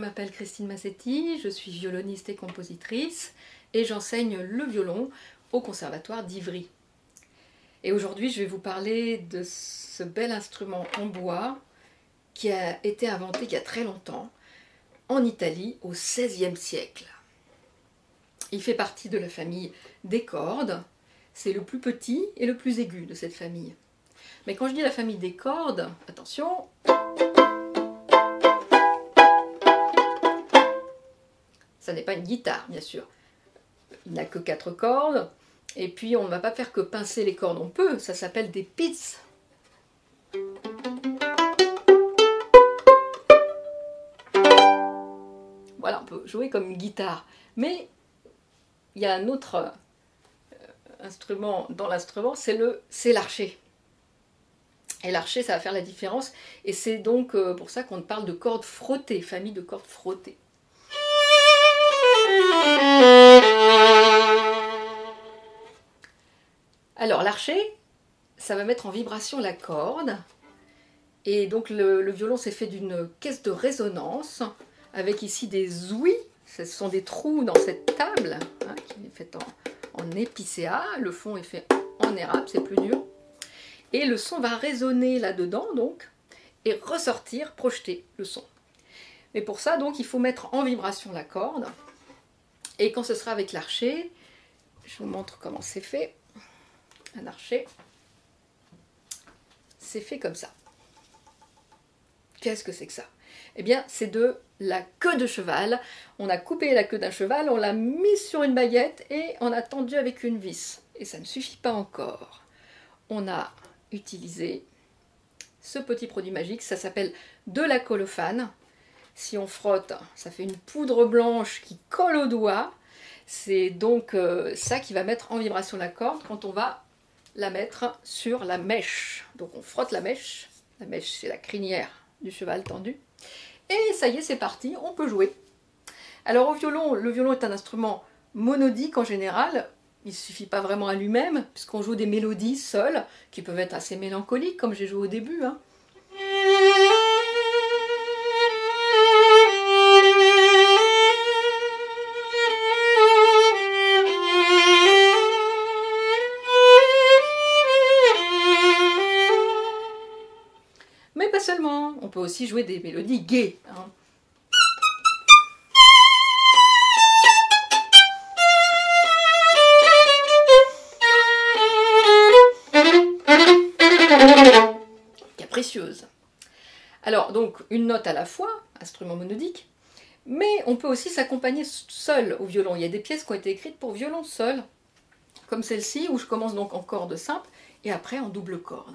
m'appelle Christine Massetti, je suis violoniste et compositrice et j'enseigne le violon au Conservatoire d'Ivry. Et aujourd'hui je vais vous parler de ce bel instrument en bois qui a été inventé il y a très longtemps en Italie au XVIe siècle. Il fait partie de la famille des cordes, c'est le plus petit et le plus aigu de cette famille. Mais quand je dis la famille des cordes, attention, ça n'est pas une guitare, bien sûr. Il n'a que 4 cordes, et puis on ne va pas faire que pincer les cordes, on peut, ça s'appelle des pizz. Voilà, on peut jouer comme une guitare, mais il y a un autre instrument dans l'instrument, c'est l'archet. Et l'archet, ça va faire la différence, et c'est donc pour ça qu'on parle de cordes frottées, famille de cordes frottées. Alors l'archet, ça va mettre en vibration la corde, et donc le violon c'est fait d'une caisse de résonance, avec ici des ouïes, ce sont des trous dans cette table, hein, qui est faite en épicéa, le fond est fait en érable, c'est plus dur, et le son va résonner là-dedans, donc, et ressortir, projeter le son. Mais pour ça, donc, il faut mettre en vibration la corde, et quand ce sera avec l'archet, je vous montre comment c'est fait. Un archet, c'est fait comme ça. Qu'est-ce que c'est que ça? Eh bien, c'est de la queue de cheval. On a coupé la queue d'un cheval, on l'a mise sur une baguette et on a tendu avec une vis. Et ça ne suffit pas encore. On a utilisé ce petit produit magique, ça s'appelle de la colophane. Si on frotte, ça fait une poudre blanche qui colle au doigt. C'est donc ça qui va mettre en vibration la corde quand on va la mettre sur la mèche. Donc on frotte la mèche c'est la crinière du cheval tendue, et ça y est, c'est parti, on peut jouer. Alors au violon, le violon est un instrument monodique en général, il ne suffit pas vraiment à lui-même, puisqu'on joue des mélodies seules, qui peuvent être assez mélancoliques, comme j'ai joué au début, hein. Mais pas seulement, on peut aussi jouer des mélodies gaies, hein. Capricieuses. Alors, donc, une note à la fois, instrument monodique, mais on peut aussi s'accompagner seul au violon. Il y a des pièces qui ont été écrites pour violon seul, comme celle-ci, où je commence donc en corde simple, et après en double corde.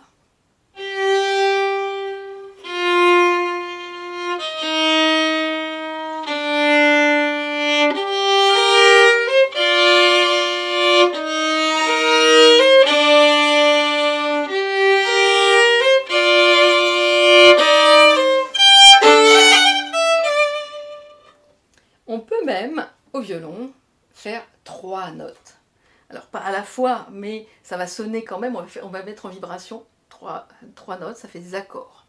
On peut même, au violon, faire 3 notes. Alors pas à la fois, mais ça va sonner quand même, on va mettre en vibration 3 notes, ça fait des accords.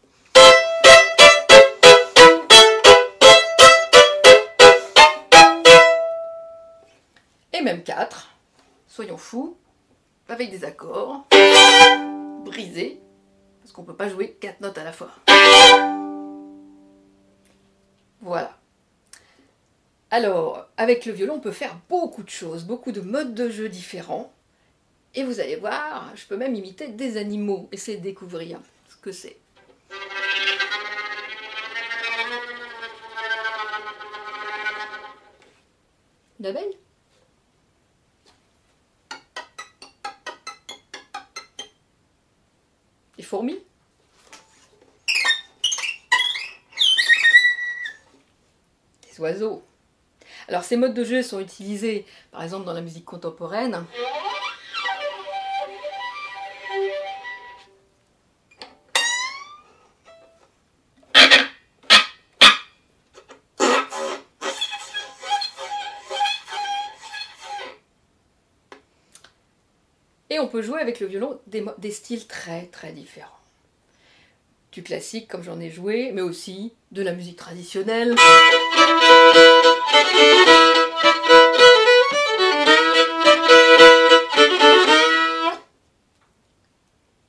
Et même 4, soyons fous, avec des accords brisés, parce qu'on ne peut pas jouer 4 notes à la fois. Voilà. Alors, avec le violon, on peut faire beaucoup de choses, beaucoup de modes de jeu différents. Et vous allez voir, je peux même imiter des animaux. Essayez de découvrir ce que c'est. Une abeille ? Des fourmis ? Des oiseaux ? Alors ces modes de jeu sont utilisés par exemple dans la musique contemporaine. Et on peut jouer avec le violon des styles très très différents. Du classique comme j'en ai joué, mais aussi de la musique traditionnelle.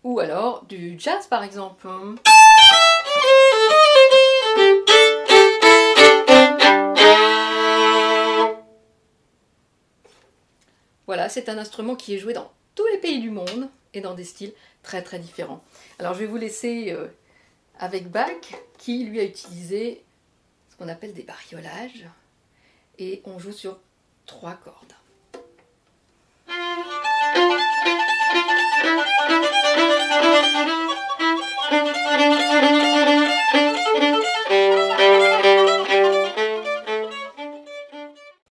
Ou alors du jazz par exemple. Voilà, c'est un instrument qui est joué dans tous les pays du monde et dans des styles très très différents. Alors je vais vous laisser avec Bach qui lui a utilisé ce qu'on appelle des bariolages et on joue sur 3 cordes.